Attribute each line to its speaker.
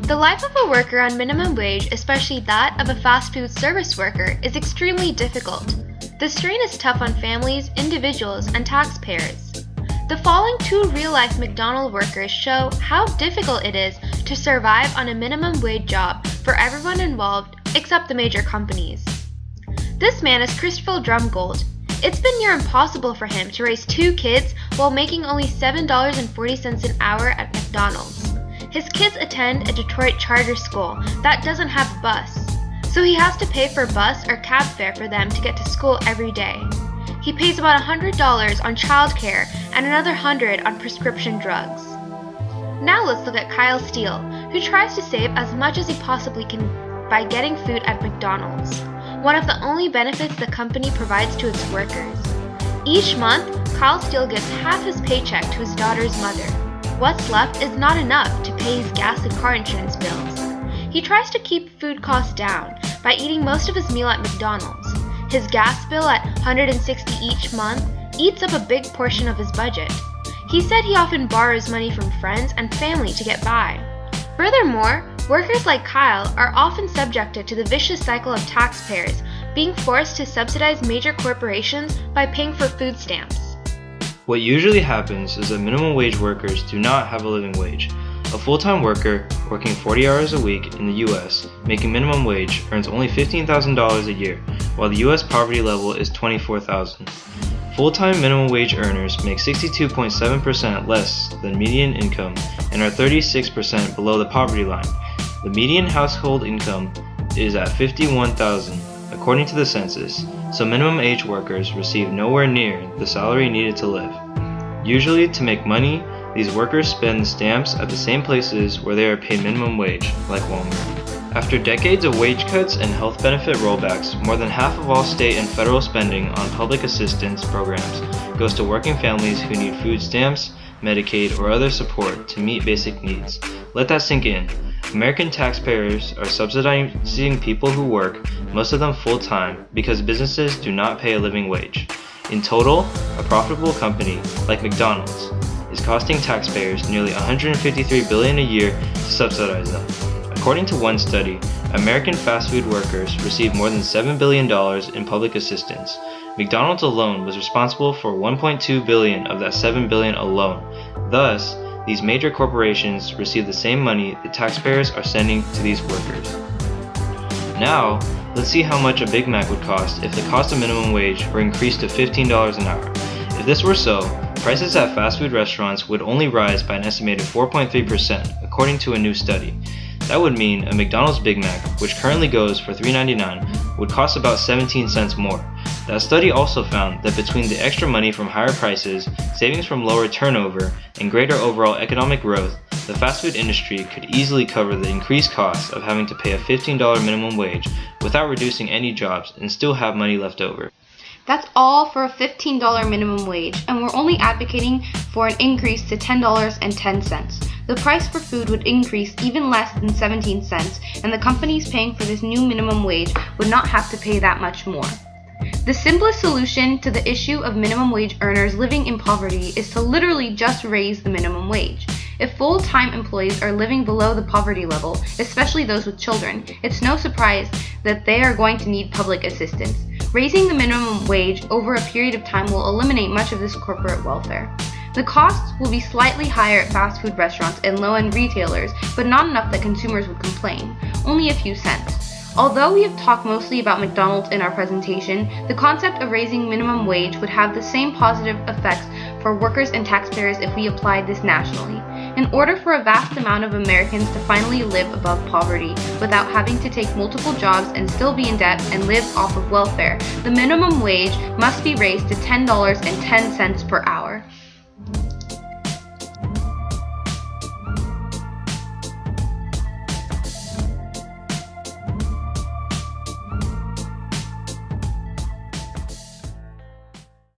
Speaker 1: The life of a worker on minimum wage, especially that of a fast food service worker, is extremely difficult. The strain is tough on families, individuals, and taxpayers. The following two real-life McDonald's workers show how difficult it is to survive on a minimum wage job for everyone involved except the major companies. This man is Christopher Drumgold. It's been near impossible for him to raise 2 kids while making only $7.40 an hour at McDonald's. His kids attend a Detroit charter school that doesn't have a bus, so he has to pay for bus or cab fare for them to get to school every day. He pays about $100 on childcare and another $100 on prescription drugs. Now let's look at Kyle Steele, who tries to save as much as he possibly can by getting food at McDonald's, one of the only benefits the company provides to its workers. Each month, Kyle Steele gives half his paycheck to his daughter's mother. What's left is not enough to pay his gas and car insurance bills. He tries to keep food costs down by eating most of his meal at McDonald's. His gas bill at $160 each month eats up a big portion of his budget. He said he often borrows money from friends and family to get by. Furthermore, workers like Kyle are often subjected to the vicious cycle of taxpayers being forced to subsidize major corporations by paying for food stamps.
Speaker 2: What usually happens is that minimum wage workers do not have a living wage. A full-time worker working 40 hours a week in the US making minimum wage earns only $15,000 a year, while the US poverty level is $24,000. Full-time minimum wage earners make 62.7% less than median income and are 36% below the poverty line. The median household income is at $51,000 according to the census, so minimum wage workers receive nowhere near the salary needed to live. Usually, to make money, these workers spend the stamps at the same places where they are paid minimum wage, like Walmart. After decades of wage cuts and health benefit rollbacks, more than half of all state and federal spending on public assistance programs goes to working families who need food stamps, Medicaid, or other support to meet basic needs. Let that sink in. American taxpayers are subsidizing people who work, most of them full-time, because businesses do not pay a living wage. In total, a profitable company, like McDonald's, is costing taxpayers nearly $153 billion a year to subsidize them. According to one study, American fast food workers receive more than $7 billion in public assistance. McDonald's alone was responsible for $1.2 billion of that $7 billion alone. Thus, these major corporations receive the same money the taxpayers are sending to these workers. Now, let's see how much a Big Mac would cost if the cost of minimum wage were increased to $15 an hour. If this were so, prices at fast food restaurants would only rise by an estimated 4.3%, according to a new study. That would mean a McDonald's Big Mac, which currently goes for $3.99, would cost about 17 cents more. That study also found that between the extra money from higher prices, savings from lower turnover, and greater overall economic growth, the fast food industry could easily cover the increased costs of having to pay a $15 minimum wage without reducing any jobs and still have money left over.
Speaker 3: That's all for a $15 minimum wage, and we're only advocating for an increase to $10.10. The price for food would increase even less than 17 cents, and the companies paying for this new minimum wage would not have to pay that much more. The simplest solution to the issue of minimum wage earners living in poverty is to literally just raise the minimum wage. If full-time employees are living below the poverty level, especially those with children, it's no surprise that they are going to need public assistance. Raising the minimum wage over a period of time will eliminate much of this corporate welfare. The costs will be slightly higher at fast food restaurants and low-end retailers, but not enough that consumers would complain, only a few cents. Although we have talked mostly about McDonald's in our presentation, the concept of raising minimum wage would have the same positive effects for workers and taxpayers if we applied this nationally. In order for a vast amount of Americans to finally live above poverty without having to take multiple jobs and still be in debt and live off of welfare, the minimum wage must be raised to $10.10 per hour.